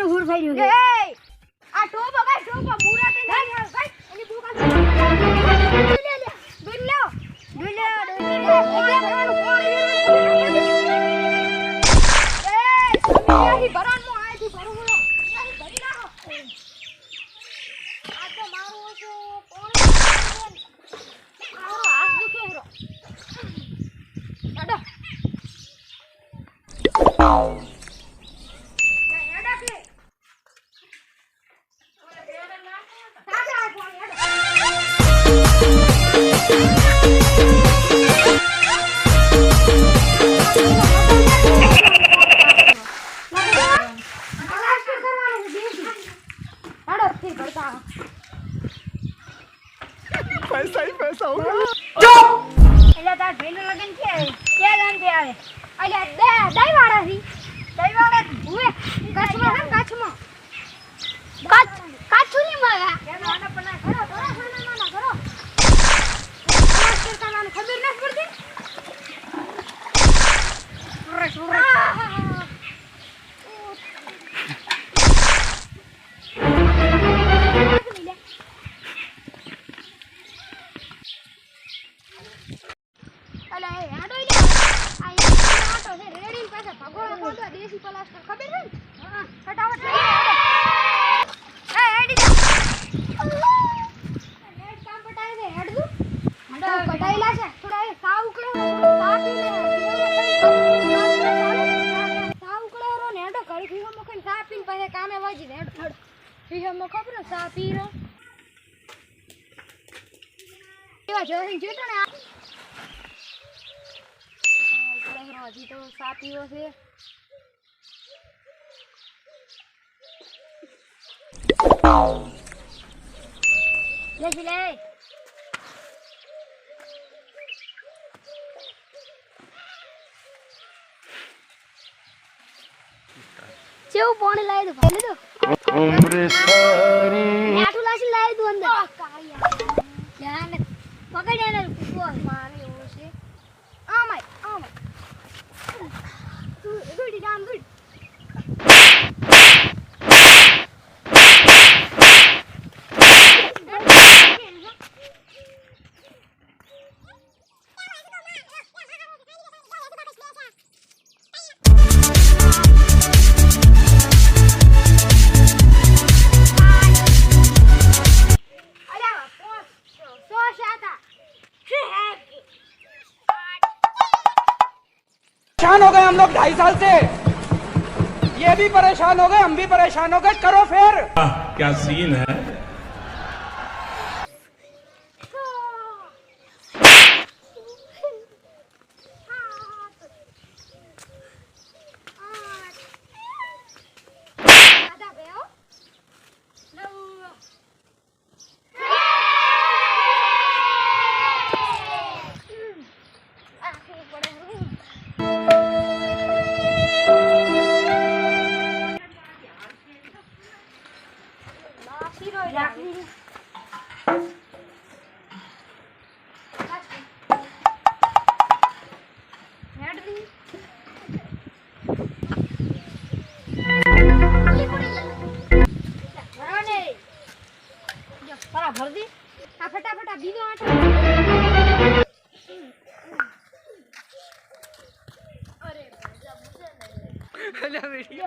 નો હુર થઈ ગયો એ આ ટોપો ભાઈ ટોપો મુરા તે નહીં ભાઈ એની બુકા દુલ્લો એ ભરાન મો આય થી ભરો બોલો ભરી નાખો આ તો મારું છો કોણ મારો હાથ દુખે હેરો ડાડો पैसा ही पैसा होगा એટલે તાર ભાઈનું લગન છે કે લાંબે આવે એટલે દઈ વાળા થી દઈ વાળા હુએ કચ્છમાં છે કચ્છમાં કચ્છું ની મારા કે નાના પના ઘરો થોડા નાના ઘરો માસ્ટર કાનાને ખબર ન પડતી સુરત અલે આડો લે આ આટો છે રેડી પાસે ભગોળો કોંડો દેશી પ્લાસ્ટર ખબર છે હા ફટાફટ લઈ એ એડી નેટ કામ પટાઈ દે હેડ દુ મંડો પટાઈલા છે થોડા એ સાવ ઉકળે સા પી લે સાવ ઉકળે રો નેડો કરી ફીહો મખન સા પીન પાસે કામે વાજી દે હેડ થડ ફીહો મ ખબર સા પી રો એવા જોઈન જોતો ને હજી તો સા પીવો છે લેસી લે ચેવું પાણી લાવી દો ભાઈ લીધો ઉમરે સારી આટલું લાસી લાવી દો અંદર કાળિયા ધ્યાન પકડ્યા ને મારી ઓર છે આમાય Good, damn good. परेशान हो गए हम लोग 2.5 साल से ये भी परेशान हो गए हम भी परेशान हो गए करो फिर क्या सीन है ભર દી આ ફટાફટ બીજો આટો અરે મજા મુજે નહીં અલ્યા બેટી